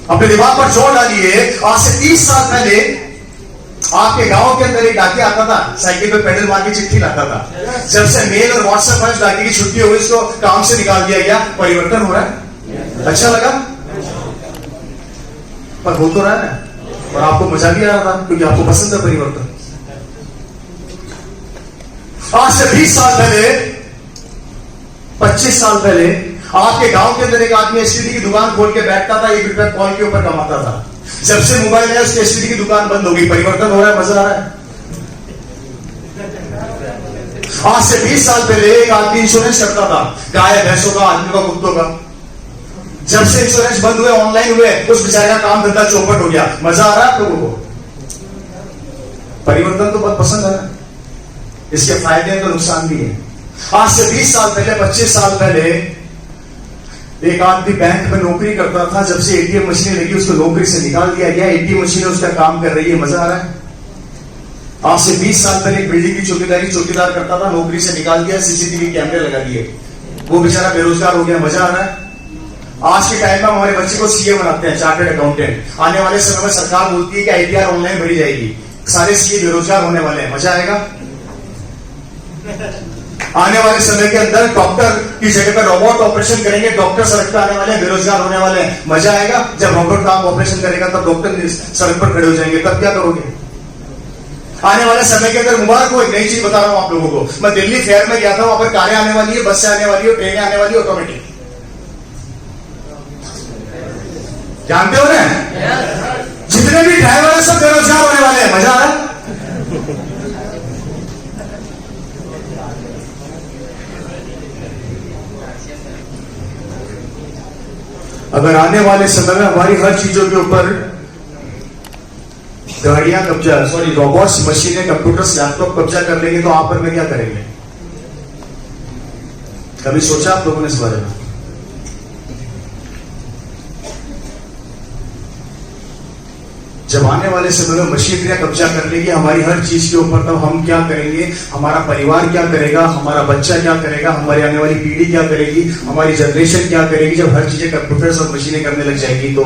अपने दिमाग पर जोर डालिए। आज से 30 साल पहले आपके गांव के अंदर एक डाकिया आता था, साइकिल पे पेडल मार के चिट्ठी लाता था। जब से मेल और व्हाट्सएप पर डाकिया की छुट्टी हो गई, उसको काम से निकाल दिया गया। परिवर्तन हो रहा है, अच्छा लगा, पर हो तो रहा है ना, और आपको मजा भी आ रहा था क्योंकि आपको पसंद है परिवर्तन। आज से 20 साल पहले, 25 साल पहले आपके गांव के अंदर एक आदमी एसटीडी की दुकान खोल के बैठता था, 1 रुपया कॉल के ऊपर कमाता था। जब से मोबाइल है, उसकी एसटीडी की दुकान बंद हो गई। परिवर्तन हो रहा है, मजा आ रहा है। आज से 20 साल पहले एक आदमी इंश्योरेंस करता था, गाय भैंसों का, आदमी का, कुत्तों का। जब से इंश्योरेंस बंद हुए, ऑनलाइन हुए, उस बेचारे का काम धंधा चौपट हो गया। मजा आ रहा है आप लोगों को? परिवर्तन तो बहुत पसंद है, इसके फायदे तो नुकसान भी है। आज से 20 साल पहले, 25 साल पहले एक आदमी बैंक में नौकरी करता था। जब से एटीएम मशीन लगी, उसको नौकरी से निकाल दिया गया। एटीएम मशीन उसका काम कर रही है, मजा आ रहा है। आज से 20 साल पहले एक बिल्डिंग की चौकीदार करता था, नौकरी से निकाल दिया, सीसीटीवी कैमरे लगा दिए, वो बेचारा बेरोजगार हो गया। मजा आ रहा है। आज के टाइम में हमारे बच्चे को सीए बनाते हैं, चार्टर्ड अकाउंटेंट। आने वाले समय में सरकार बोलती है कि आईटीआर ऑनलाइन भरी जाएगी, सारे सीए बेरोजगार होने वाले हैं। मजा आएगा। आने वाले समय के अंदर डॉक्टर की जगह पर रोबोट ऑपरेशन करेंगे, डॉक्टर सड़क पर आने वाले हैं, बेरोजगार होने वाले हैं। मजा आएगा। जब रोबोट काम ऑपरेशन करेगा तब डॉक्टर सड़क पर खड़े हो जाएंगे, तब क्या करोगे? आने वाले समय के अंदर मुबारक हो, एक नई चीज बता रहा हूं आप लोगों को। मैं दिल्ली फेयर में गया था, वहां पर कारें आने वाली है, बसें आने वाली है, ट्रेनें आने वाली है, ऑटोमेटिक। जानते हो ना, जितने भी ड्राइवर है सब बेरोजगार होने वाले हैं। मजा आ रहा है। अगर आने वाले समय में हमारी हर चीजों के ऊपर गाड़ियां कब्जा, रोबोट्स, मशीनें, कंप्यूटर्स, लैपटॉप कब्जा कर लेंगे तो आप पर में क्या करेंगे? कभी सोचा आप लोगों ने इस बारे में? जब आने वाले समय में मशीनरियां कब्जा कर लेगी हमारी हर चीज के ऊपर, तब हम क्या करेंगे? हमारा परिवार क्या करेगा? हमारा बच्चा क्या करेगा? हमारी आने वाली पीढ़ी क्या करेगी? हमारी जनरेशन क्या करेगी? जब हर चीजें कंप्यूटर्स और मशीनें करने लग जाएगी तो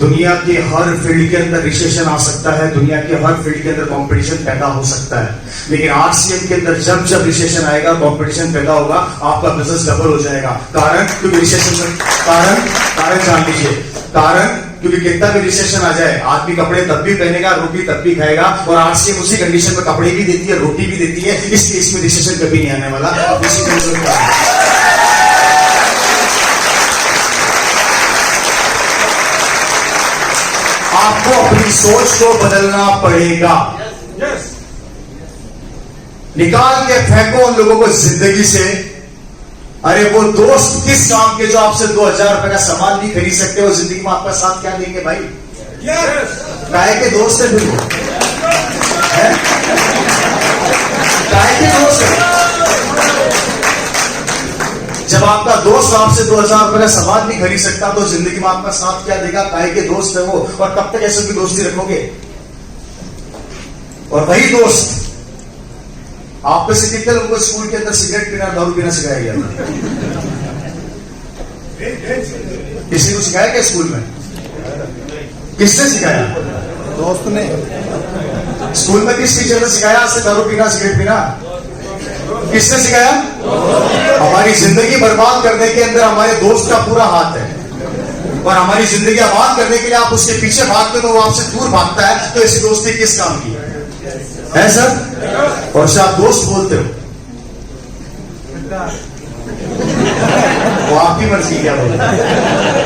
दुनिया के हर फील्ड के अंदर रिसेशन आ सकता है, दुनिया के हर फील्ड के अंदर कंपटीशन पैदा हो सकता है। लेकिन आरसीएम के अंदर जब जब रिसेशन आएगा, कंपटीशन पैदा होगा, आपका बिजनेस डबल हो जाएगा। कारण क्योंकि रिसेशन में कारण जान लीजिए, कारण क्योंकि कितना भी रिसेशन आ जाए, आदमी कपड़े तब भी पहनेगा, रोटी तब भी खाएगा, और आरसीएम उसी कंडीशन में कपड़े भी देती है, रोटी भी देती है। इसलिए इसमें रिसेशन कभी नहीं आने वाला। आपको अपनी सोच को बदलना पड़ेगा। निकाल के फेंको उन लोगों को जिंदगी से। अरे वो दोस्त किस काम के जो आपसे 2000 रुपए का सामान नहीं खरीद सकते, वो जिंदगी में आपका साथ क्या देंगे भाई? काय के दोस्त है, काय के दोस्त है? जब आपका दोस्त आपसे 2000 रुपए का सामान नहीं खरीद सकता तो जिंदगी में आपका साथ क्या देगा? काय के दोस्त है वो। और कब तक ऐसे की दोस्ती रखोगे? और वही दोस्त, आप में से कितने लोगों को स्कूल के अंदर सिगरेट पीना, दारू पीना सिखाया गया था? किसी को सिखाया क्या स्कूल में? किसने सिखाया? दोस्त ने। स्कूल में किस टीचर ने सिखाया आपसे दारू पीना, सिगरेट पीना? किसने सिखाया? हमारी जिंदगी बर्बाद करने के अंदर हमारे दोस्त का पूरा हाथ है, और हमारी जिंदगी आबाद करने के लिए आप उसके पीछे भागते हो तो वो आपसे दूर भागता है। तो ऐसी दोस्ती किस काम की है सर? और आप दोस्त बोलते हो, वो आपकी मर्जी क्या बोलता है,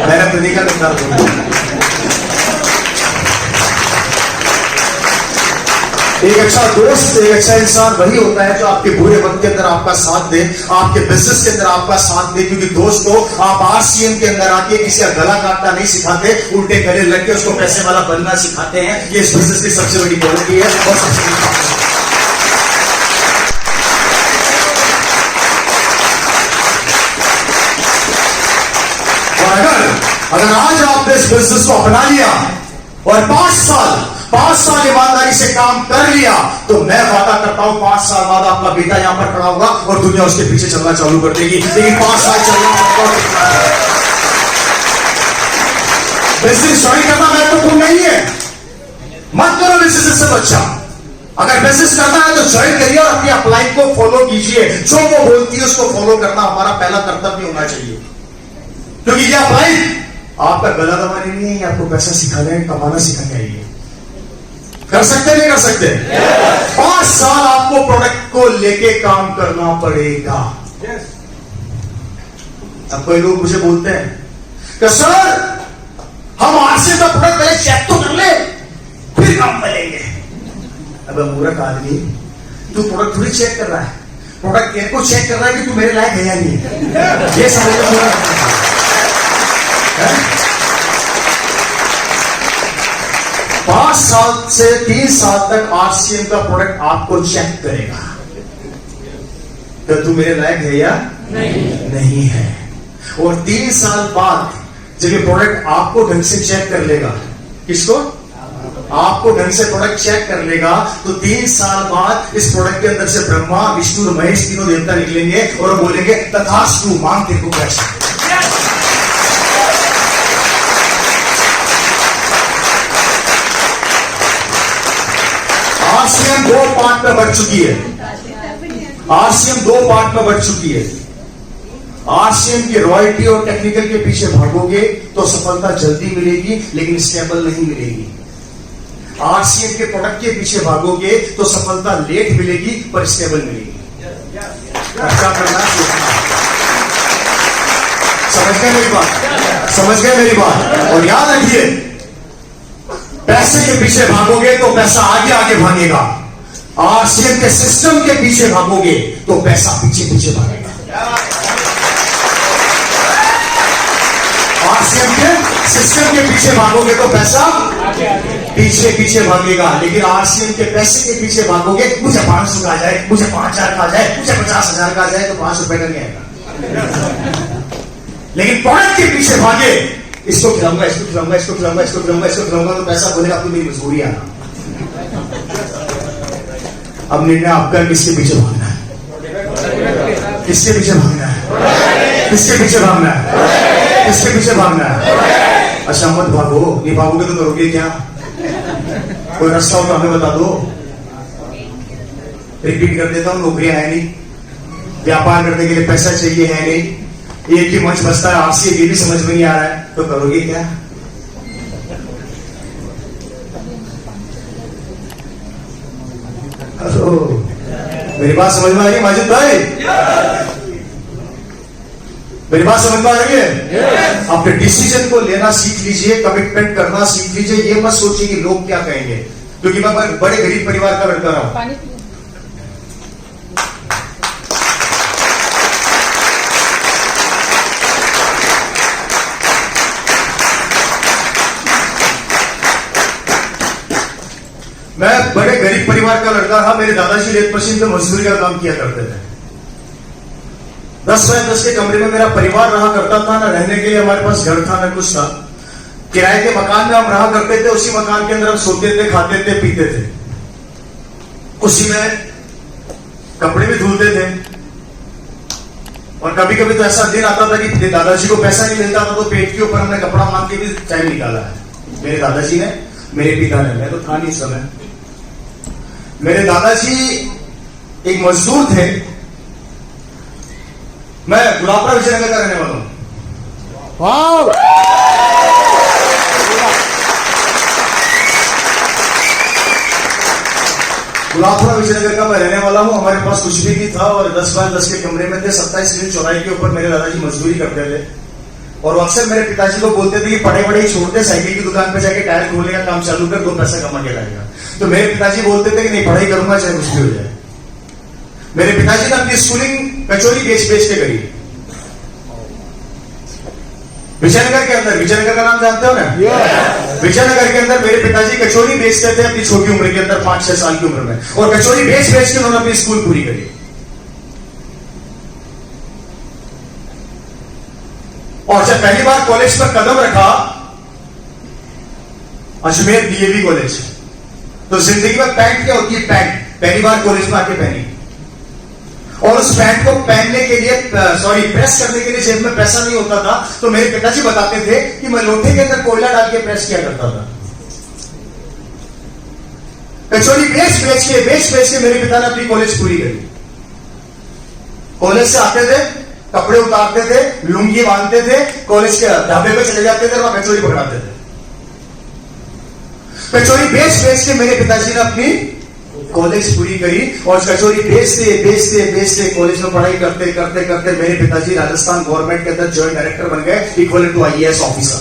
मैंने तरीका करता बोलता। एक अच्छा दोस्त, एक अच्छा इंसान वही होता है जो आपके बुरे वक्त के अंदर आपका साथ दे, आपके बिजनेस के अंदर आपका साथ दे। क्योंकि दोस्त को आप आरसीएम के अंदर आके किसी का गला काटना नहीं सिखाते, उल्टे गले लग के उसको पैसे वाला बनना सिखाते हैं। ये इस बिजनेस की सबसे बड़ी क्वालिटी है और सबसे बड़ी बात है। अगर आज आपने इस बिजनेस को अपना लिया और 5 साल ईमानदारी से काम कर लिया, तो मैं वादा करता हूं 5 साल बाद आपका बेटा यहां पर खड़ा होगा और दुनिया उसके पीछे चलना चालू कर देगी। लेकिन 5 साल चलना बिजनेस ज्वाइन करना महत्वपूर्ण नहीं है, मत करो बिजनेस, इससे अच्छा। अगर बिजनेस करना है तो ज्वाइन करिए और अपनी अपलाइन को फॉलो कीजिए, जो वो बोलती है उसको फॉलो करना हमारा पहला कर्तव्य होना चाहिए। क्योंकि ये अपलाइन आपका गला दबाने नहीं है, आपको पैसा सिखाने कमाना सिखाने आई है। कर सकते नहीं कर सकते? 5 साल आपको प्रोडक्ट को लेके काम करना पड़ेगा। अब कोई लोग मुझे बोलते हैं कि सर हम आरसीएम का प्रोडक्ट पहले चेक तो कर ले फिर काम करेंगे। अब मूर्ख आदमी, तू प्रोडक्ट थोड़ी चेक कर रहा है, प्रोडक्ट को चेक कर रहा है कि तू मेरे लायक है या नहीं है। ये समझ लो। 5 साल से 3 साल तक आरसीएम का प्रोडक्ट आपको चेक करेगा तो तू मेरे लायक है या नहीं है। और 3 साल बाद जब ये प्रोडक्ट आपको ढंग से चेक कर लेगा, किसको? आपको ढंग से प्रोडक्ट चेक कर लेगा, तो 3 साल बाद इस प्रोडक्ट के अंदर से ब्रह्मा विष्णु और महेश तीनों देवता निकलेंगे और बोलेंगे तथास्तु, मांग तेरे को क्या चाहिए। आरसीएम 2 पार्ट में बढ़ चुकी है, आरसीएम 2 पार्ट में बढ़ चुकी है। आरसीएम की रॉयल्टी और टेक्निकल के पीछे भागोगे तो सफलता जल्दी मिलेगी लेकिन स्टेबल नहीं मिलेगी। आरसीएम के प्रोडक्ट के पीछे भागोगे तो सफलता लेट मिलेगी पर स्टेबल मिलेगी। अच्छा करना, समझ गए मेरी बात? समझ गए मेरी बात? और याद रखिए, पैसे के पीछे भागोगे तो पैसा आगे आगे भागेगा, आरसीएम के सिस्टम के पीछे भागोगे तो पैसा पीछे पीछे भागेगा। आरसीएम के सिस्टम के पीछे भागोगे तो पैसा पीछे पीछे भागेगा, लेकिन आरसीएम के पैसे के पीछे भागोगे, मुझे 500 का आ जाए, मुझे 5000 का आ जाए, मुझे 50,000 का आ जाए, तो 5 रुपए का नहीं आएगा। लेकिन प्रोडक्ट के पीछे भागे, इसको खिलाऊंगा, इसको खिलाऊंगा, इसको खिलाऊंगा, इसको खिलाऊंगा, इसको खिलाऊंगा, तो पैसा बोलेगा आपको मेरी मजबूरी आना। अब निर्णय आपका किसके पीछे भागना है, किसके पीछे भागना है, किसके पीछे भागना है, किसके पीछे भागना है। अच्छा मत भागो, नहीं भागोगे तो करोगे क्या? कोई रास्ता हो तो हमें बता दो। रिपीट कर देता हूं, नौकरियां है नहीं, व्यापार करने के लिए पैसा चाहिए है नहीं, एक ही मंच बचता है, आपसे ये भी समझ में नहीं आ रहा है, तो करोगे क्या? हेलो, मेरी बात समझ में आ रही है माजिद भाई? मेरी बात समझ में आ रही है? अपने डिसीजन को लेना सीख लीजिए, कमिटमेंट करना सीख लीजिए। ये मत सोचिए कि लोग क्या कहेंगे, क्योंकि मैं बड़े गरीब परिवार का लड़का रहा हूं। मैं बड़े गरीब परिवार का लड़का था। मेरे दादाजी रेत मशीन पे मजदूरी का काम किया करते थे। 10 बाय 10 के कमरे में मेरा परिवार रहा करता था, ना रहने के लिए हमारे पास घर था, ना कुछ था। किराए के मकान में हम रहा करते थे, उसी मकान के अंदर हम सोते थे, खाते थे, पीते थे, उसी में कपड़े भी धुलते थे। और कभी कभी तो ऐसा दिन आता था कि दादाजी को पैसा नहीं मिलता था, तो पेट के ऊपर हमने कपड़ा मांग के भी टाइम निकाला है। मेरे दादाजी ने, मेरे पिता ने, मैं तो था नहीं समय। मेरे दादाजी एक मजदूर थे। मैं गुलाबपुरा विजयनगर का रहने वाला हूं। गुलाबपुरा विजयनगर का मैं रहने वाला हूं। हमारे पास कुछ भी नहीं था और 10 बाय 10 के कमरे में थे। 27 दिन चौराहे के ऊपर मेरे दादाजी मजदूरी करते थे और अक्सर मेरे पिताजी को बोलते थे कि पढ़े पढ़े ही छोड़ दे, साइकिल की दुकान पे जाके टायर खोलने का काम चालू कर, 2 पैसा कमा के लाएगा। तो मेरे पिताजी बोलते थे कि नहीं, पढ़ाई करूंगा चाहे कुछ भी हो जाए। मेरे पिताजी ने अपनी स्कूलिंग कचौरी बेच बेच के करी। विजयनगर के अंदर, विजयनगर का नाम जानते हो ना? विजयनगर के अंदर मेरे पिताजी कचौरी बेचते थे अपनी छोटी उम्र के अंदर, 5-6 साल की उम्र में, और कचौरी बेच बेच के उन्होंने अपनी स्कूल पूरी करी। और जब पहली बार कॉलेज पर कदम रखा, अजमेर डीएवी कॉलेज, तो जिंदगी में पैंट क्या होती है, पैंट पहली बार कॉलेज में आके पहनी। और उस पैंट को पहनने के लिए प्रेस करने के लिए जेब में पैसा नहीं होता था, तो मेरे पिताजी बताते थे कि मैं लोटे के अंदर कोयला डाल के प्रेस किया करता था। कचौड़ी बेच के मेरे पिता ने अपनी कॉलेज पूरी करी। कॉलेज से आते थे, कपड़े उतारते थे, लुंगी बांधते थे, कॉलेज के ढाबे पे चले जाते थे, वहां कचौड़ी पकड़ाते थे। कचौड़ी बेच के मेरे पिताजी ने अपनी कॉलेज पूरी करी, और कचौड़ी बेचते कॉलेज में पढ़ाई करते मेरे पिताजी राजस्थान गवर्नमेंट के अंदर जॉइंट डायरेक्टर बन गए, इक्वल टू IAS ऑफिसर।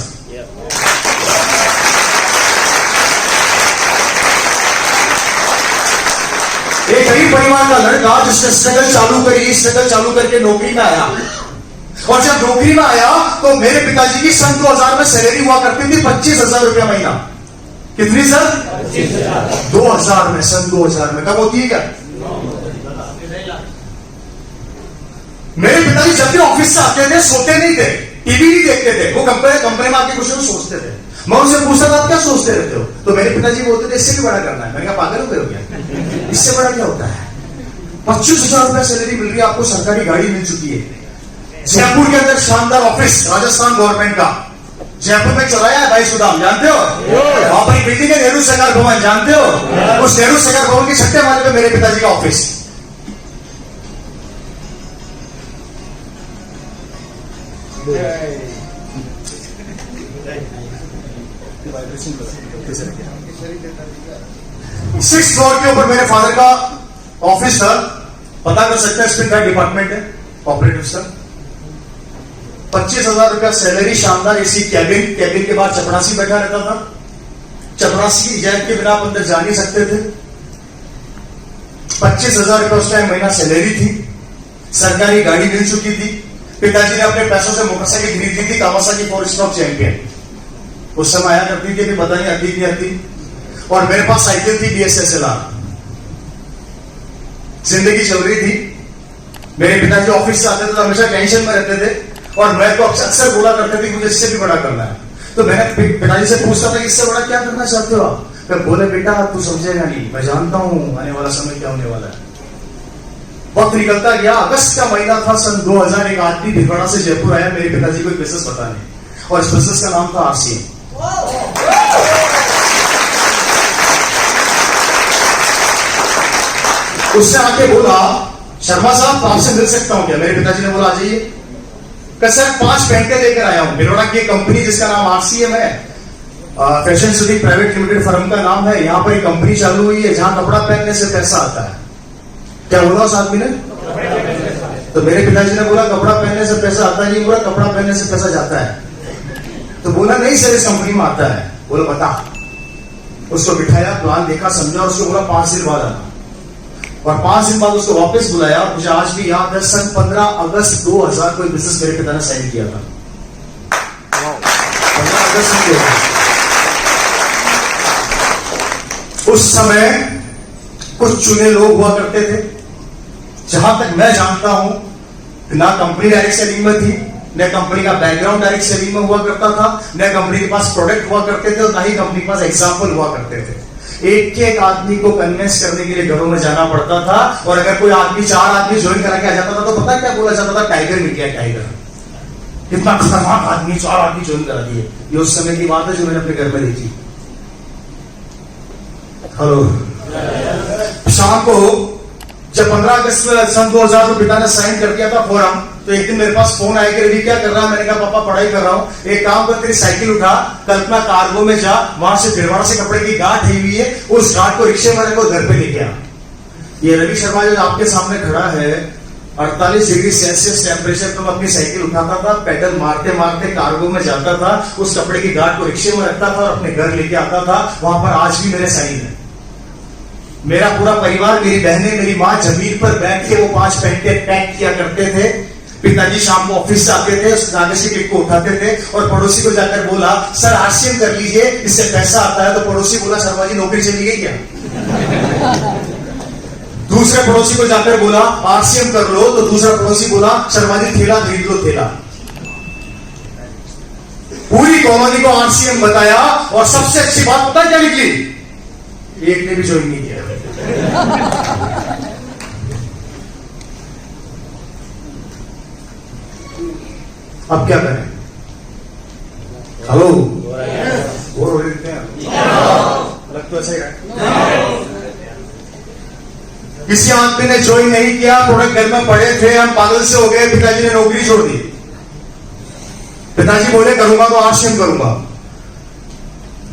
एक गरीब परिवार का लड़का जिसने स्ट्रगल चालू करके नौकरी में आया, और जब नौकरी में आया तो मेरे पिताजी की सन 2000 में सैलरी हुआ करती थी 25,000 रुपया महीना। कितनी सर? 2000 में, सन 2000 में। कब होती है क्या? मेरे पिताजी जब भी ऑफिस से आते थे सोते नहीं थे, टीवी नहीं देखते थे, वो कंपनी में आके कुछ सोचते थे। मैं उनसे पूछता था आप क्या सोचते रहते हो, तो मेरे पिताजी बोलते थे इससे भी बड़ा करना है। मैंने कहा पागल हो गए हो क्या, इससे बड़ा क्या होता है? 25,000 रुपया सैलरी मिल रही है आपको, सरकारी गाड़ी मिल चुकी है, जयपुर के अंदर शानदार ऑफिस राजस्थान गवर्नमेंट का, जयपुर में चौराया है भाई सुदाम, जानते हो? वहां पर बिल्डिंग है नेहरू सरकार भवन, जानते हो? उस नेहरू सरकार भवन के छठे माले पे मेरे पिताजी का ऑफिस। सिक्स फ्लोर के ऊपर मेरे फादर का ऑफिस था। पता कर सकते हैं स्पिन का डिपार्टमेंट है, ऑपरेटिव सर। 25,000 रुपया सैलरी, शानदार एसी कैबिन के बाद चपरासी बैठा रहता था। चपरासी की इजाजत के बिना आप अंदर जा नहीं सकते थे। 25,000 रुपया उस टाइम महीना सैलरी थी, सरकारी गाड़ी मिल चुकी थी। पिताजी ने अपने पैसों से मोटरसाइकिल खरीदी थी, कावासाकी 4 स्ट्रोक चैंपियन। उस समय आया करती थी, पता नहीं आती नहीं आती। और मेरे पास साइकिल थी BSSLR। जिंदगी चल रही थी। मेरे पिताजी ऑफिस से आते थे तो हमेशा टेंशन में रहते थे, और मैं तो अक्सर बोला करते थे मुझे इससे भी बड़ा करना है। तो मैंने पिताजी से पूछता था कि इससे बड़ा क्या करना चाहते हो आप? फिर बोले बेटा तू समझेगा नहीं, मैं जानता हूं आने वाला समय क्या होने वाला है। वक्त निकलता गया, अगस्त का महीना था सन 2000। एक आदमी भिलवाड़ा से जयपुर आया मेरे पिताजी को एक बिजनेस बताने, और इस बिजनेस का नाम था RCM। उससे आके बोला शर्मा साहब आपसे मिल सकता हूं क्या? मेरे पिताजी ने बोला आ जाइए। सर 5 पैंटे लेकर आया हूं। भिलवाड़ा की कंपनी जिसका नाम RCM है, fashion city private limited firm का नाम है। यहां पर एक कंपनी चालू हुई है जहां कपड़ा पहनने से पैसा आता है। क्या बोला उस आदमी ने? तो मेरे पिताजी ने बोला कपड़ा पहनने से पैसा आता नहीं, बोला कपड़ा पहनने से पैसा जाता है। तो बोला नहीं सर इस कंपनी में आता है। बोला बता। उसको बिठाया, प्लान देखा, समझा, और उसको बोला 5 दिन बाद आना। और 5 दिन बाद उसको वापस बुलाया। मुझे आज भी याद है सन 15 अगस्त 2000 को बिजनेस मेरे पिता ने साइन किया था। 15 अगस्त को। उस समय कुछ चुने लोग हुआ करते थे। जहां तक मैं जानता हूं ना कंपनी डायरेक्ट सेलिंग में थी, न कंपनी का बैकग्राउंड डायरेक्ट सेलिंग में हुआ करता था, न कंपनी के पास प्रोडक्ट हुआ करते थे, और ना ही कंपनी के पास एग्जाम्पल हुआ करते थे। एक आदमी को कन्विंस करने के लिए घरों में जाना पड़ता था। और अगर कोई आदमी 4 आदमी ज्वाइन करा के आ जाता था तो पता क्या बोला जाता था? टाइगर मिल गया, टाइगर। कितना खतरनाक आदमी, 4 आदमी ज्वाइन करा दिए। ये उस समय की बात है जो मैंने अपने घर में देखी। हेलो। शाम को जब 15 अगस्त में सन 2000 को पिता ने साइन कर दिया था फॉर्म, तो एक दिन मेरे पास फोन आया कि रवि क्या कर रहा है? मैंने कहा पापा पढ़ाई कर रहा हूं। एक काम कर, तेरी साइकिल उठा, कल्पना कार्गो में जा, वहां से भिलवाड़ा से कपड़े की गांठ है हुई है, उस गांठ को रिक्शे में रखो, घर पे लेके आ। ये रवि शर्मा जो आपके सामने खड़ा है, 48 डिग्री सेल्सियस टेम्परेचर पर अपनी साइकिल उठाता था, पैडल मारते मारते कार्गो में जाता था, उस कपड़े की गांठ को रिक्शे में रखता था और अपने घर लेके आता था। वहां पर आज भी मेरे साइन है। मेरा पूरा परिवार, मेरी बहनें, मेरी माँ जमीन पर बैठ के वो 5 पैंटे पैक किया करते थे। पिताजी शाम को ऑफिस से आते थे, उस कागज की क्लिप को उठाते थे और पड़ोसी को जाकर बोला सर RCM कर लीजिए, इससे पैसा आता है। तो पड़ोसी बोला शर्मा जी नौकरी चली गई क्या? दूसरे पड़ोसी को जाकर बोला RCM कर लो, तो दूसरा पड़ोसी बोला शर्मा जी ठेला खरीद लो, ठेला। पूरी कॉलोनी को RCM बताया, और सबसे अच्छी बात पता क्या निकली? एक ने भी ज्वाइन नहीं किया। अब क्या करें? हेलो, बोर हो रहे हैं? अलग तो ऐसा ही है। किसी आदमी ने ज्वाइन नहीं किया, प्रोडक्ट घर में पड़े थे, हम पागल से हो गए, पिताजी ने नौकरी छोड़ दी। पिताजी बोले करूंगा तो आरसीएम करूंगा।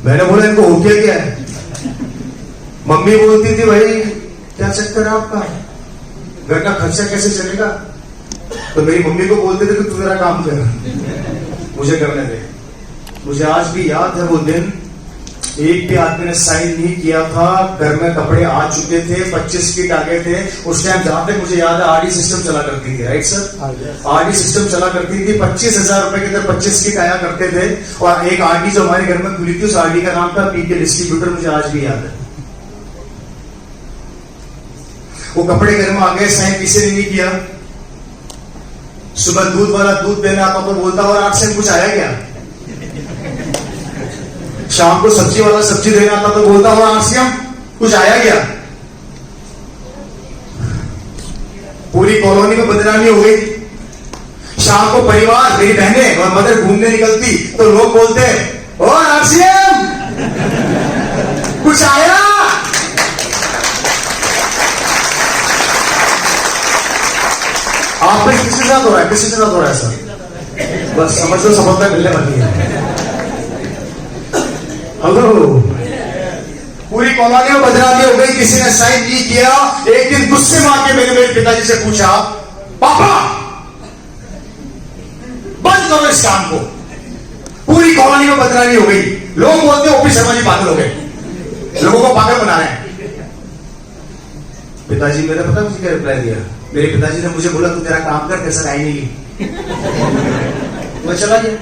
मैंने बोला इनको हो क्या है? मम्मी बोलती थी भाई क्या चक्कर है आपका, घर का खर्चा कैसे चलेगा? तो मेरी मम्मी को बोलते थे कि तू मेरा काम कर, मुझे करने दे। मुझे आज भी याद है वो दिन, एक भी आदमी ने साइन नहीं किया था, घर में कपड़े आ चुके थे, 25 फीट आ गए थे। उस टाइम जहां तक मुझे याद है आरडी सिस्टम चला करती थी, राइट सर? आरडी सिस्टम चला करती थी, 25,000 रुपए के अंदर 25 फीट आया करते थे। और एक आरडी जो हमारे घर में खुली थी, उस आरडी का नाम था पीके डिस्ट्रीब्यूटर, मुझे आज भी याद है। वो कपड़े घर में आ गए, साइन किसी ने नहीं किया। सुबह दूध वाला दूध देने आता तो बोलता और आज से कुछ आया क्या? शाम को सब्जी वाला सब्जी देने आता तो बोलता और आज से कुछ आया क्या? पूरी कॉलोनी में बदनामी हो गई। शाम को परिवार, मेरी बहनें और मदर घूमने निकलती तो लोग बोलते और आरसीएम कुछ आया? आप किसके साथ हो रहा है? किसके साथ हो रहा है सर? बस समझ लो सफलता मिलने वाली है। हेलो, पूरी कॉलोनी में बदनामी हो गई, किसी ने साइन नहीं किया। एक दिन गुस्से में आके मैंने मेरे पिताजी से पूछा, पापा बंद करो इस काम को, पूरी कॉलोनी में बदनामी हो गई, लोग बोलते ओपी शर्मा जी पागल हो गए, लोगों को पागल बना रहे हैं। पिताजी मेरे पता मुझे क्या रिप्लाई दिया? मेरे पिताजी ने मुझे बोला तू तेरा काम कर, कैसा आई नहीं। मैं चला गया।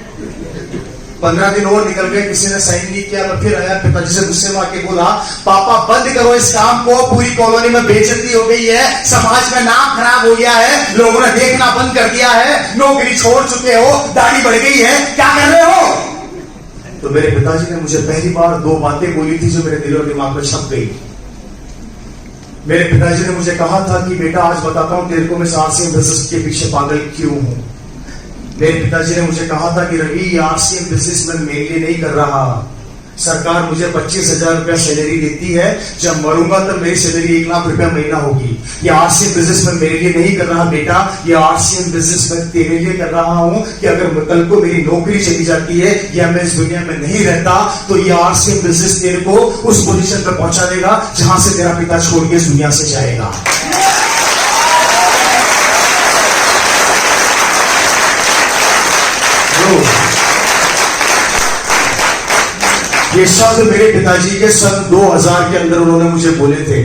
15 दिन और निकल गए, किसी ने साइन नहीं किया। मैं फिर आया, पिताजी से गुस्से में आके बोला, पापा बंद करो इस काम को, पूरी कॉलोनी में बेइज्जती हो गई है, समाज में नाम खराब हो गया है, लोगों ने देखना बंद कर दिया है, नौकरी छोड़ चुके हो, दाढ़ी बढ़ गई है, क्या कर रहे हो? तो मेरे पिताजी ने मुझे पहली बार 2 बातें बोली थी जो मेरे दिल और दिमाग में छप गई। मेरे पिताजी ने मुझे कहा था कि बेटा आज बताता हूं तेरे को मैं आरसीएम बिजनेस के पीछे पागल क्यों हूं। मेरे पिताजी ने मुझे कहा था कि रवि ये आरसीएम बिजनेस मैं मेरे लिए नहीं कर रहा, सरकार मुझे 25,000 रुपया सैलरी देती है, जब मरूंगा तब मेरी सैलरी 1 लाख रुपया महीना होगी। ये आरसीएम बिजनेस मैं मेरे लिए नहीं कर रहा बेटा, ये आरसीएम बिजनेस मैं तेरे लिए कर रहा हूं कि अगर कल को मेरी नौकरी चली जाती है या मैं इस दुनिया में नहीं रहता तो ये आरसीएम बिजनेस तेरे को उस पोजीशन पर पहुंचा देगा जहां से तेरा पिता छोड़ के इस दुनिया से जाएगा। ये शब्द मेरे पिताजी के सन 2000 के अंदर उन्होंने मुझे बोले थे,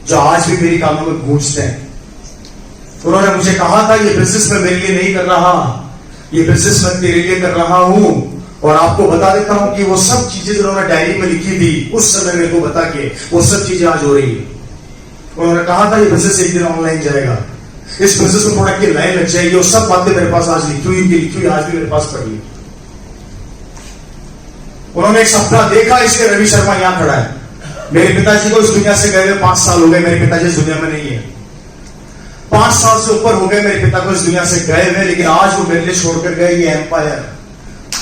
जो आज भी मेरी कानों में गूंजते हैं। उन्होंने मुझे कहा था ये बिजनेस मैं मेरे लिए नहीं कर रहा, ये बिजनेस मैं तेरे लिए कर रहा हूं। और आपको बता देता हूं कि वो सब चीजें जो उन्होंने डायरी में लिखी थी उस समय मेरे को बता के वो सब चीजें आज हो रही है। उन्होंने कहा था ये बिजनेस एक दिन ऑनलाइन जाएगा, इस बिजनेस में प्रोडक्ट की लाइन लग जाएगी, और सब बातें मेरे पास आज लिखी हुई आज भी मेरे पास पड़ी है। उन्होंने एक सपना देखा, इसलिए रवि शर्मा यहां खड़ा है। मेरे पिताजी को इस दुनिया से गए हुए 5 साल हो गए, मेरे पिताजी इस दुनिया में नहीं है। 5 साल से ऊपर हो गए मेरे पिता को इस दुनिया से गए हुए, लेकिन आज वो मेरे लिए छोड़कर गए ये एम्पायर।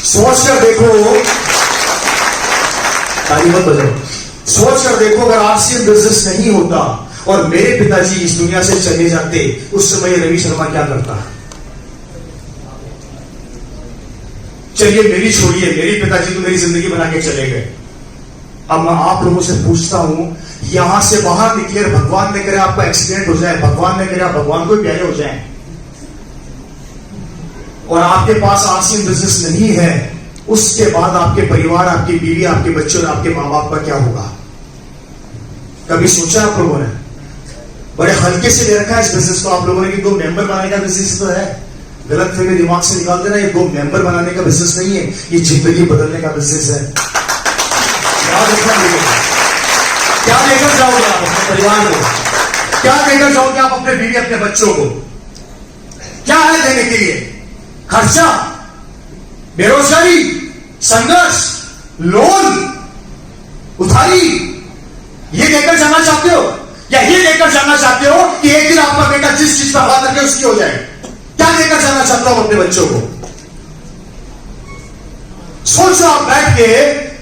सोचकर देखो, ताली मत बजाओ, सोचकर देखो अगर आरसीएम बिजनेस नहीं होता और मेरे पिताजी इस दुनिया से चले जाते, उस समय रवि शर्मा क्या करता? चलिए मेरी छोड़िए, मेरे पिताजी तो मेरी जिंदगी बना के चले गए। अब मैं आप लोगों से पूछता हूं, यहां से बाहर निकले, भगवान ने करे आपका एक्सीडेंट हो जाए, भगवान ने करे आप भगवान को प्यारे हो जाए, और आपके पास आरसीएम बिजनेस नहीं है, उसके बाद आपके परिवार, आपकी बीवी, आपके बच्चे और आपके मां बाप का क्या होगा? कभी सोचा आप लोगों ने? बड़े हल्के से ले रखा है इस बिजनेस को आप लोगों ने कि 2 मेंबर बनाने का बिजनेस तो है। गलत फहमी दिमाग से निकाल देना, ये 2 मेंबर बनाने का बिजनेस नहीं है, ये जिंदगी बदलने का बिजनेस है। क्या लेकर जाओगे आप अपने परिवार को? क्या लेकर जाओगे आप अपने बीवी, अपने बच्चों को? क्या है देने के लिए? खर्चा, बेरोजगारी, संघर्ष, लोन, उधारी, ये लेकर जाना चाहते हो? या ये लेकर जाना चाहते हो कि एक दिन आपका बेटा जिस चीज पर हाथ रखे उसकी हो जाए? क्या लेकर जाना चाहता हूं अपने बच्चों को? सोचो आप बैठ के,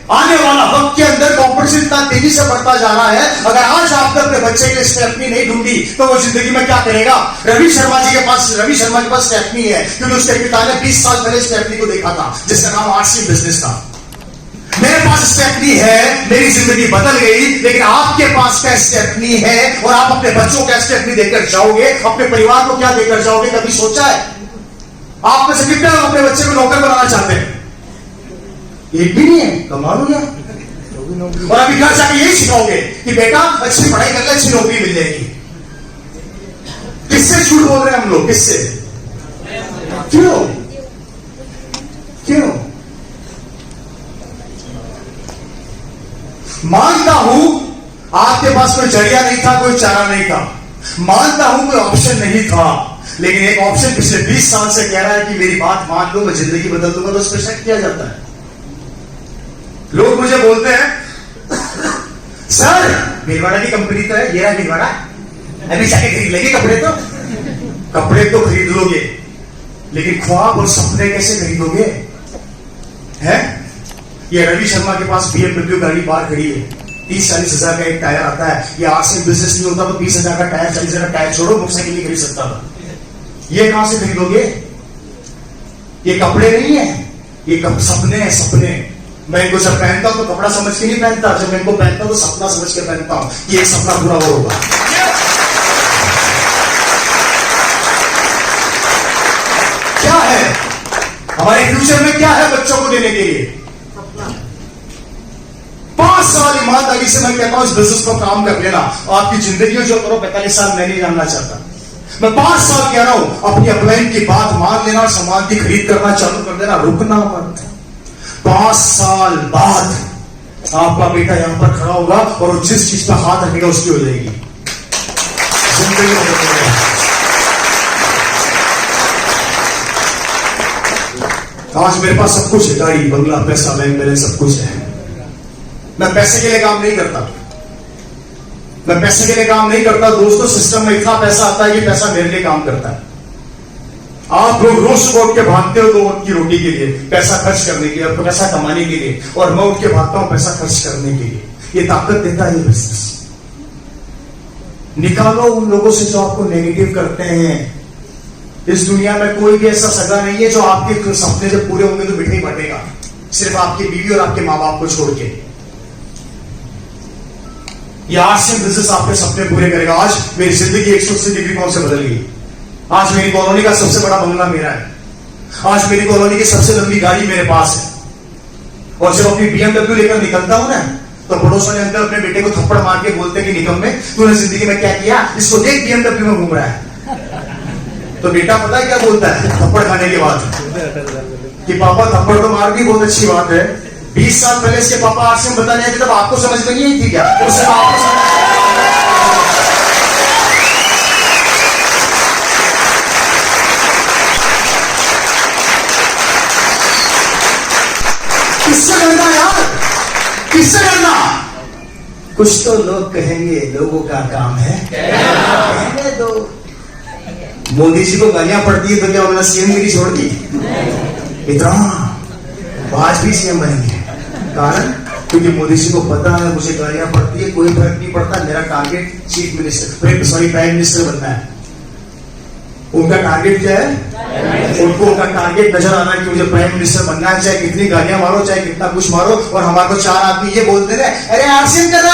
आने वाला वक्त के अंदर कंपटीशन इतना तेजी से बढ़ता जा रहा है। अगर आज आपने अपने बच्चे के लिए स्टेपनी नहीं ढूंढी तो वो जिंदगी में क्या करेगा? रवि शर्मा के पास स्टेपनी है, क्योंकि उसके पिता ने 20 साल पहले स्टेपनी को देखा था, जिसका नाम आरसी बिजनेस था। मेरे पास स्टेपनी है, मेरी जिंदगी बदल गई, लेकिन आपके पास क्या स्टेपनी है? और आप अपने बच्चों का स्टेपनी देकर जाओगे? अपने परिवार को क्या देकर जाओगे? कभी सोचा है? आप में से कितने लोग अपने बच्चे को नौकर बनाना चाहते हैं? एक भी नहीं है। कमाल हो गया। और अभी घर जाके यही सिखाओगे कि बेटा अच्छी पढ़ाई कर ले, अच्छी नौकरी मिल जाएगी। किससे झूठ बोल रहे हैं हम लोग? किससे? क्यों? क्यों? मानता हूं आपके पास कोई जरिया नहीं था, कोई चारा नहीं था, मानता हूं कोई ऑप्शन नहीं था, लेकिन एक ऑप्शन पिछले 20 साल से कह रहा है कि मेरी बात मान लो, मैं जिंदगी बदल दूंगा। तो उस पर शक किया जाता है। लोग मुझे बोलते हैं सर भिलवाड़ा की कंपनी तो है, ये रहा भिलवाड़ा, अभी जाके खरीद लेंगे कपड़े। तो कपड़े तो खरीद लोगे, लेकिन ख्वाब और सपने कैसे खरीदोगे? हैं? ये रवि शर्मा के पास BMW गाड़ी बाहर खड़ी है, 30-40 हजार का एक टायर आता है। ये आरसी बिजनेस नहीं होता तो 20 हजार का टायर, 40 हजार का टायर छोड़ो मोटरसाइकिल नहीं खरीद सकता था। ये कहां से खरीदोगे? ये कपड़े नहीं है, ये सपने हैं। सपने मैं इनको जब पहनता हूं तो कपड़ा समझ के नहीं पहनता, जब मैं इनको पहनता हूं तो सपना समझ के पहनता हूं कि एक सपना पूरा होगा। क्या है हमारे फ्यूचर में? क्या है बच्चों को देने के लिए? 5 साल ईमानदारी से मैं कहता हूं इस बिजनेस पर काम कर लेना, आपकी जिंदगी जो करो 45 साल मैं नहीं जानना चाहता। मैं 5 साल कह रहा हूं, अपनी अपलाइन की बात मान लेना और सामान की खरीद करना चालू कर देना, रुकना मत। 5 साल बाद आपका बेटा यहां पर खड़ा होगा और जिस चीज पर हाथ रखेगा उसकी हो जाएगी जिंदगी। आज मेरे पास सब कुछ है, गाड़ी, बंगला, पैसा, बैंक बैलेंस, सब कुछ है। मैं पैसे के लिए काम नहीं करता, मैं पैसे के लिए काम नहीं करता दोस्तों। सिस्टम में इतना पैसा आता है कि पैसा मेरे लिए काम करता है। आप लोग रोज सुबह उठ के भागते हो 2 वक्त की रोटी के लिए, पैसा खर्च करने के लिए, पैसा कमाने के लिए, और मैं उठ के भागता हूं पैसा खर्च करने के लिए। ये ताकत देता है ये बिजनेस। निकालो उन लोगों से जो आपको नेगेटिव करते हैं। इस दुनिया में कोई भी ऐसा सगा नहीं है जो आपके सपने जब पूरे होंगे तो मिठाई बांटेगा, सिर्फ आपकी बीवी और आपके मां बाप को छोड़ के। ये आरसी बिजनेस आपके सपने पूरे करेगा। आज मेरी जिंदगी 180 डिग्री कौन से बदल गई। आज मेरी कॉलोनी का सबसे बड़ा बंगला मेरा है, आज मेरी कॉलोनी की सबसे लंबी गाड़ी मेरे पास है। और जब अपनी BMW लेकर निकलता हूं ना, तो पड़ोसन ने अंकल अपने बेटे को थप्पड़ मार के बोलते कि निकम में तूने जिंदगी में क्या किया, इसको देख BMW में घूम रहा है। तो बेटा पता है क्या बोलता है थप्पड़ खाने के बाद? कि पापा थप्पड़ तो मार दी, बहुत अच्छी बात है। 20 साल पहले इसके पापा आरसी में बताने आए थे, तब आपको समझ में नहीं आई थी क्या? उससे आपको किससे डरना यार, किससे डरना? कुछ तो लोग कहेंगे लोगों का काम है कहने दो। मोदी जी को गालियां पड़ती है तो क्या उन्होंने सीएम गिरी छोड़ दी? इतना आज भी सीएम बनेंगे। कारण क्योंकि मोदी जी को पता है मुझे गालियां पड़ती है, कोई फर्क नहीं पड़ता, मेरा target chief minister, sorry prime minister बनना है। उनका टारगेट क्या है? उनको उनका टारगेट नजर आ रहा है कि मुझे प्राइम मिनिस्टर बनना है, चाहे कितनी गालियां मारो, चाहे कितना कुछ मारो। और हमारे को 4 आदमी ये बोलते रहे, अरे आरसी कर रहा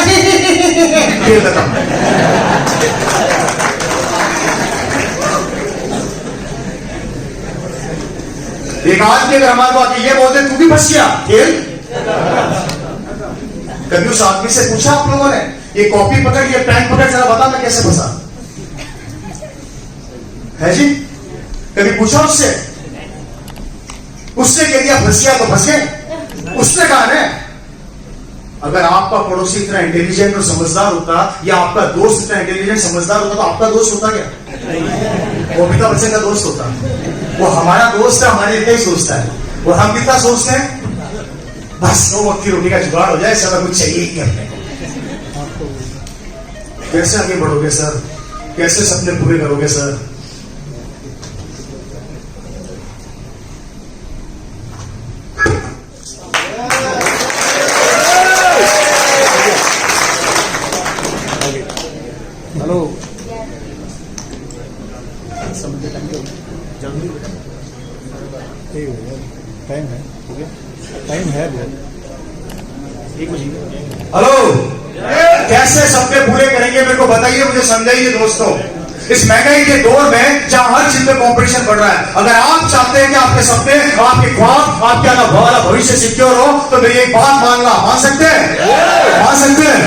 एक आदमी अगर हमारे को आके ये बोलते तू भी फंस गया खेल। कभी उस आदमी से पूछा आप लोगों ने, ये कॉपी पकड़, ये पेन पकड़, जरा बता मैं कैसे फंसा है जी? कभी पूछा उससे? उसने कह दिया फंस गया तो फंस गए। उसने कहा है अगर आपका पड़ोसी इतना इंटेलिजेंट और समझदार होता, या आपका दोस्त इतना इंटेलिजेंट समझदार होता, तो आपका दोस्त होता क्या? वो अमिताभ बच्चन का दोस्त होता। वो हमारा दोस्त है, हमारे लिए ही सोचता है। और हम कितना सोचते हैं? बस 2 वक्त की रोटी का जुगाड़ हो जाए, सब कुछ चाहिए ही अपने को। कैसे आगे बढ़ोगे सर? कैसे सपने पूरे करोगे सर? टाइम है, हो गया टाइम है बहुत। एक बजे। हेलो, कैसे सबके पूरे करेंगे मेरे को बताइए, मुझे समझाइए दोस्तों। इस महंगाई के दौर में जहां हर चीज में कंपटीशन बढ़ रहा है, अगर आप चाहते हैं कि आपके सपने, आपके ख्वाब, आपका वाला भविष्य सिक्योर हो, तो मेरी एक बात मानना, मान सकते हैं? मान सकते हैं?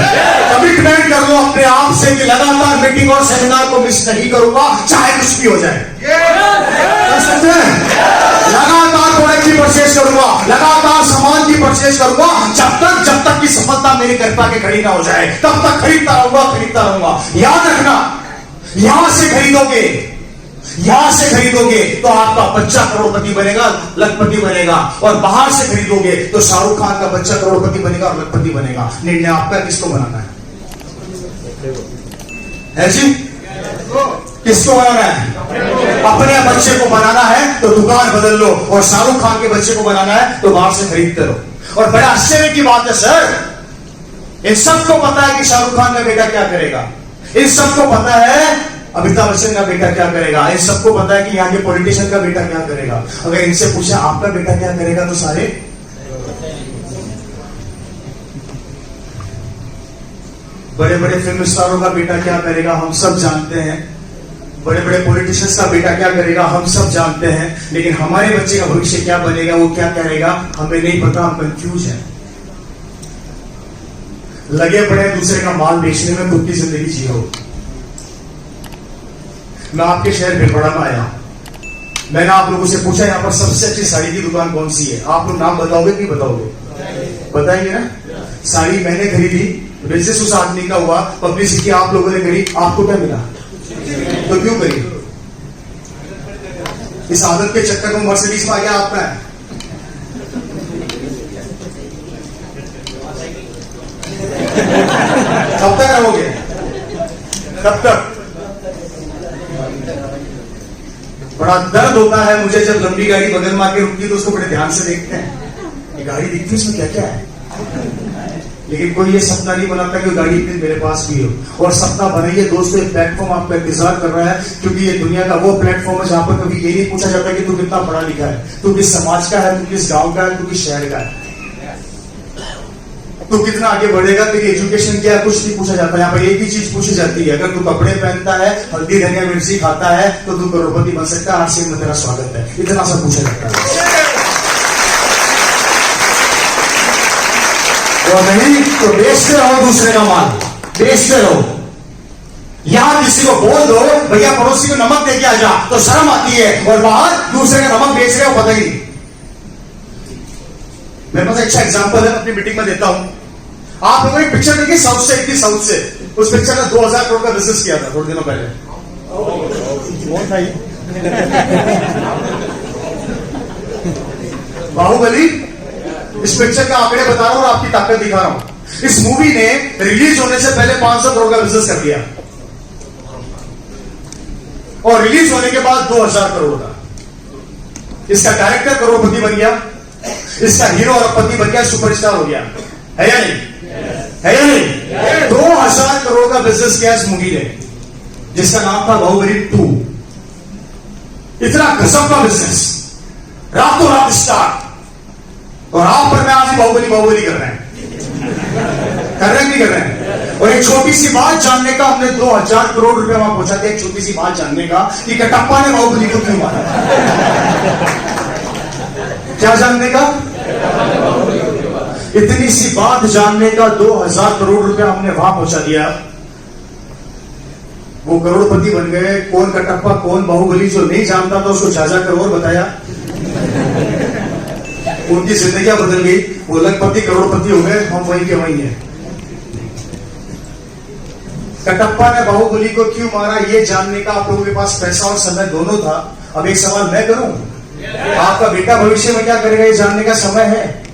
कमिटमेंट कर लो अपने आप से कि लगातार मीटिंग और सेमिनार को मिस नहीं करूंगा, चाहे कुछ भी हो जाए। कर सकते हैं? लगातार प्रोडक्ट की परचेज करूंगा, लगातार सामान की परचेज करूंगा, जब तक की सफलता मेरी कृपा के खड़ी ना हो जाए, तब तक खरीदता रहूंगा। याद रखना, यहां से खरीदोगे तो आपका बच्चा करोड़पति बनेगा, लखपति बनेगा, और बाहर से खरीदोगे तो शाहरुख खान का बच्चा करोड़पति बनेगा और लखपति बनेगा। निर्णय आपका, किसको बनाना है जी? किसको बनाना है? अपने बच्चे को बनाना है तो दुकान बदल लो, और शाहरुख खान के बच्चे को बनाना है तो बाहर से खरीदते रहो। और बड़ा आश्चर्य की बात है सर, इन सबको पता है कि शाहरुख खान का बेटा क्या करेगा, इन सबको पता है अमिताभ बच्चन का बेटा क्या करेगा, इन सबको पता है कि यहाँ के पॉलिटिशियन का बेटा क्या करेगा। अगर इनसे पूछा आपका बेटा क्या करेगा, तो सारे बड़े बड़े फिल्म स्टारों का बेटा क्या करेगा हम सब जानते हैं, बड़े बड़े पॉलिटिशियंस का बेटा क्या करेगा हम सब जानते हैं, लेकिन हमारे बच्चे का भविष्य क्या बनेगा, वो क्या करेगा, हमें नहीं पता, हम कंफ्यूज हैं। लगे पड़े दूसरे का माल बेचने में, खुद की जिंदगी जियो। मैं आपके शहर भिलवाड़ा में आया, मैंने आप लोगों से पूछा यहाँ पर सबसे अच्छी साड़ी की दुकान कौन सी है, आप लोग नाम बताओगे कि बताओगे? बताएंगे ना? साड़ी मैंने खरीदी, बिजनेस उस आदमी का हुआ, पब्लिसिटी आप लोगों ने करी, आपको क्या मिला? तो क्यों करी? इस आदत के चक्कर में मर्सिडीज में आ गया आपका है। कब तक रहोगे? कब तक? बड़ा दर्द होता है मुझे जब लंबी गाड़ी बगल में आके रुकती है तो उसको बड़े ध्यान से देखते हैं, ये गाड़ी दिखती है इसमें क्या क्या है, लेकिन कोई ये सपना नहीं बनाता कि गाड़ी एक दिन मेरे पास भी हो। और सपना बनाइए दोस्तों, एक प्लेटफॉर्म आपका इंतजार कर रहा है, क्योंकि ये दुनिया का वो प्लेटफॉर्म है जहां पर कभी ये नहीं पूछा जाता कि तू कितना पढ़ा लिखा है, तू किस समाज का है, तू किस गांव का है, तू किस शहर का है, तू कितना आगे बढ़ेगा, तेरी एजुकेशन क्या है, कुछ नहीं पूछा जाता। यहाँ पर एक ही चीज पूछी जाती है, अगर तू कपड़े पहनता है, हल्दी धनिया मिर्ची खाता है, तो तू करोड़पति बन सकता है, आरसीएम में तेरा स्वागत है, इतना सब पूछा जाता है। और नहीं तो बेचते रहो दूसरे का माल, बेचते रहो। यहां किसी को बोल दो भैया पड़ोसी को नमक दे के आ जा, तो शर्म आती है, और बाहर दूसरे का नमक बेच रहे हो पता ही नहीं। मेरे पास अच्छा एग्जांपल है, अपनी मीटिंग में देता हूं। आप लोगों ने एक पिक्चर देखी साउथ से, इतनी साउथ से, उस पिक्चर ने 2000 करोड़ का बिजनेस किया था थोड़े दिनों पहले। कौन था ये? बाहुबली। इस पिक्चर का आंकड़े बता रहा हूं और आपकी ताकत दिखा रहा हूं। इस मूवी ने रिलीज होने से पहले 500 करोड़ का बिजनेस कर दिया, और रिलीज होने के बाद 2000 करोड़ का। इसका डायरेक्टर करोड़पति बन गया, इसका हीरो अरबपति बन गया, सुपरस्टार हो गया, है या नहीं? है या नहीं? 2000 करोड़ का बिजनेस किया इस मूवी ने, जिसका नाम था बाहुबली 2। इतना गजब का बिजनेस, रातों रात स्टार्ट, और आप पर मैं आज बाहुबली कर रहे हैं, नहीं कर रहे हैं। और एक छोटी सी बात जानने का, हमने 2000 करोड़ रुपए वहां पहुंचा दिया, एक छोटी सी बात जानने का कि कटप्पा ने बाहुबली को क्यों मारा। क्या जानने का? इतनी सी बात जानने का 2000 करोड़ रुपया हमने वहां पहुंचा दिया, वो करोड़पति बन गए। कौन कटप्पा कौन बाहुबली, जो नहीं जानता था उसको 4000 करोड़ बताया, उनकी जिंदगियां बदल गई, वो लखपति करोड़पति हो गए, हम वहीं के वहीं हैं। कटप्पा ने बाहुबली को क्यों मारा, ये जानने का आप लोगों के पास पैसा और समय दोनों था। अब एक सवाल मैं करूं, आपका बेटा भविष्य में क्या करेगा ये जानने का समय है।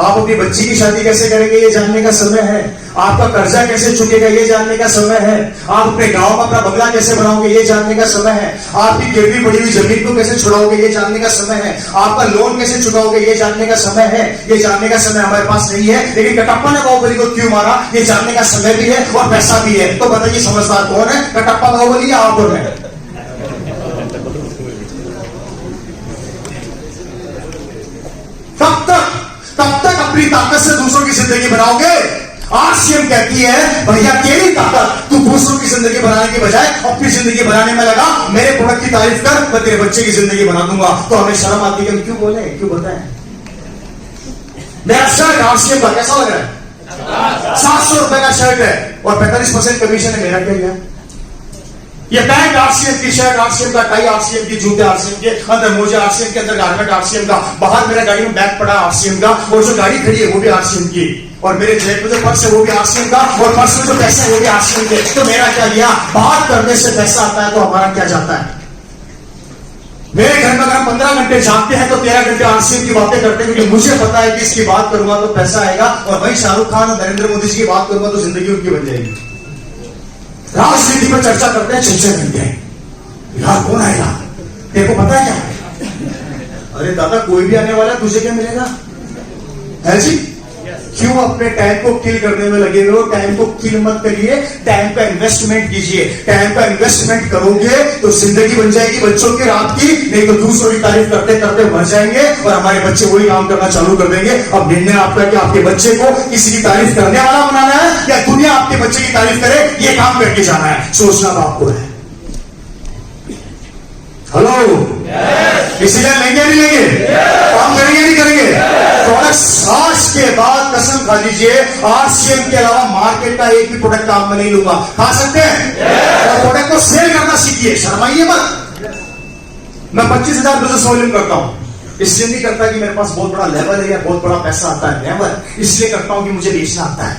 आप अपनी बच्ची की शादी कैसे करेंगे ये जानने का समय है। आपका कर्जा कैसे चुकेगा ये जानने का समय है। आप अपने गांव में अपना बंगला कैसे बनाओगे ये जानने का समय है। आपकी गिरवी पड़ी हुई जमीन को कैसे छुड़ाओगे ये जानने का समय है। आपका लोन कैसे चुकाओगे ये जानने का समय है। ये जानने का समय हमारे पास नहीं है, लेकिन कटप्पा ने बाहुबली को क्यों मारा ये जानने का समय भी है और पैसा भी है। तो बताइए समझदार कौन है, कटप्पा बाहुबली या आप कौन है? ताकत से दूसरों की जिंदगी बनाओगे। आरसीएम कहती है भैया तेरी ताकत, तू दूसरों की जिंदगी बनाने के बजाय अपनी जिंदगी बनाने में लगा। मेरे प्रोडक्ट की तारीफ कर, मैं तेरे बच्चे की जिंदगी बना दूंगा। तो हमें शर्म आती है, हम क्यों बोले, क्यों बताएं। मेरा शर्ट आरसीएम का कैसा लग रहा है? 700 रुपए का शर्ट है और 45% कमीशन है। मेरा क्या गया? ये पैंट आरसीएम की, शर्ट आरसीएम का, टाई आरसीएम की, जूते आरसीएम के, अंदर मोजे आरसीएम के, अंदर गारमेंट आरसीएम का, बाहर मेरा गाड़ी में बैग पड़ा आरसीएम का, और जो गाड़ी खड़ी है वो भी आरसीएम की, और मेरे जेब में जो पर्स है वो भी आरसीएम का, और पर्स में जो पैसे है वो भी आरसीएम के। तो मेरा क्या गया? बात करने से पैसा आता है तो हमारा क्या जाता है? मेरे घर में अगर हम 15 घंटे जागते हैं तो 13 घंटे आरसीएम की बातें करते हैं, क्योंकि मुझे पता है कि इसकी बात करूंगा तो पैसा आएगा, और वही शाहरुख खान और नरेंद्र मोदी जी की बात करूंगा तो जिंदगी उनकी बन जाएगी। राजनीति पर चर्चा करते हैं 6-6 घंटे, यार कौन आएगा, तेरे को पता है क्या? अरे दादा कोई भी आने वाला है, तुझे क्या मिलेगा? है जी? क्यों अपने टाइम को किल करने में लगे हुए हो? टाइम को किल मत करिए, टाइम का इन्वेस्टमेंट कीजिए। टाइम का इन्वेस्टमेंट करोगे तो जिंदगी बन जाएगी बच्चों की रात की, नहीं तो दूसरों की तारीफ करते करते मर जाएंगे और हमारे बच्चे वही काम करना चालू कर देंगे। अब निर्णय आपका कि आपके बच्चे को किसी की तारीफ करने वाला बनाना है या दुनिया आपके बच्चे की तारीफ करे, ये काम करके जाना है। सोचना तो आपको है। हेलो, इसीलिए लेंगे नहीं लेंगे, काम करेंगे नहीं करेंगे। प्रोडक्ट आज के बाद कसम खा लीजिए, आरसीएम के अलावा मार्केट का एक भी प्रोडक्ट काम में नहीं लूंगा। खा सकते हैं? और प्रोडक्ट को सेल करना सीखिए, शर्माइए मत। मैं 25,000 बिजनेस वॉल्यूम करता हूं, इसलिए नहीं करता कि मेरे पास बहुत बड़ा लेवल है या बहुत बड़ा पैसा आता है, नेवर। इसलिए करता हूं कि मुझे बेचना आता है।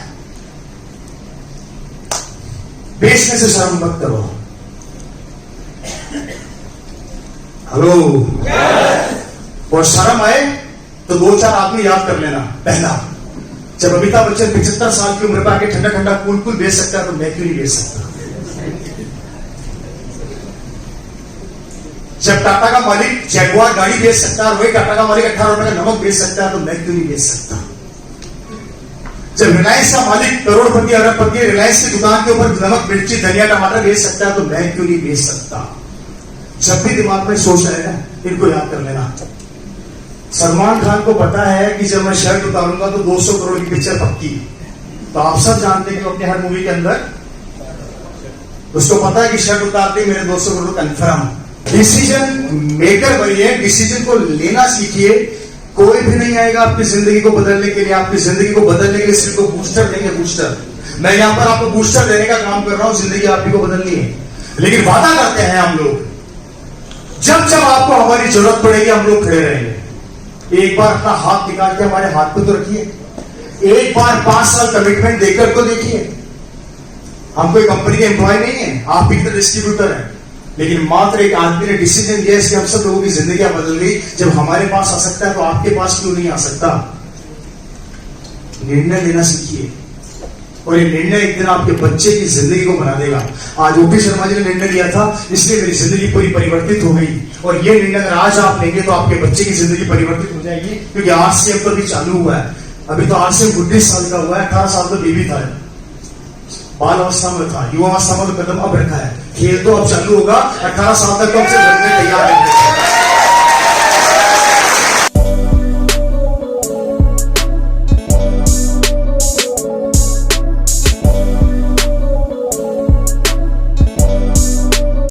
बेचने से शर्म मत करो। हेलो, और शर्म आए तो 2-4 आदमी याद कर लेना। पहला, जब अमिताभ बच्चन 75 साल की उम्र पर आके ठंडा ठंडा कूल कूल बेच सकता है तो मैं क्यों नहीं बेच सकता? जब टाटा का मालिक जैगुआर गाड़ी बेच सकता है और वही टाटा का मालिक 18 रुपए का नमक बेच सकता है तो मैं क्यों नहीं बेच सकता? जब रिलायंस का मालिक करोड़पति अरबपति रिलायंस की दुकान के ऊपर नमक मिर्ची धनिया टमाटर बेच सकता है तो मैं क्यों नहीं बेच सकता? जब भी दिमाग में सोच आएगा इनको याद कर लेना। सलमान खान को पता है कि जब मैं शर्ट उतारूंगा तो 200 करोड़ की पिक्चर पक्की। तो आप सब जानते हैं कि अपने हर मूवी के अंदर उसको पता है कि शर्ट उतारते मेरे 200 करोड़ कंफर्म। डिसीजन मेकर बनिए, डिसीजन को लेना सीखिए। कोई भी नहीं आएगा आपकी जिंदगी को बदलने के लिए। आपकी जिंदगी को बदलने के लिए सिर्फ को बूस्टर देंगे, बूस्टर। मैं यहां पर आपको बूस्टर देने का काम कर रहा हूं, जिंदगी आपकी को बदलनी है। लेकिन वादा करते हैं हम लोग, जब जब आपको हमारी जरूरत पड़ेगी हम लोग खड़े रहेंगे। एक बार अपना हाथ निकाल के हमारे हाथ पे तो रखिए। एक बार 5 साल कमिटमेंट देकर तो देखिए। हम कोई कंपनी के एम्प्लॉय नहीं है, आप भी तो डिस्ट्रीब्यूटर हैं। लेकिन मात्र एक आदमी ने डिसीजन लिया कि हम सब लोगों की जिंदगी बदल गई। जब हमारे पास आ सकता है तो आपके पास क्यों नहीं आ सकता? निर्णय लेना सीखिए, और ये निर्णय एक दिन आपके बच्चे की जिंदगी को बना देगा। आज ओपी शर्मा जी ने निर्णय लिया था, इसलिए मेरी जिंदगी पूरी परिवर्तित हो गई। और ये निर्णय अगर आज आप लेंगे तो आपके बच्चे की जिंदगी परिवर्तित हो जाएगी, क्योंकि आरसीएम तो भी चालू हुआ है। अभी तो आरसीएम 19 साल का हुआ है, 18 साल तो बेबी था, बाल अवस्था में था, युवा अवस्था में तो कदम अब रखा है। खेल तो अब चालू होगा, 18 साल तक तो हमसे बनने तैयार है।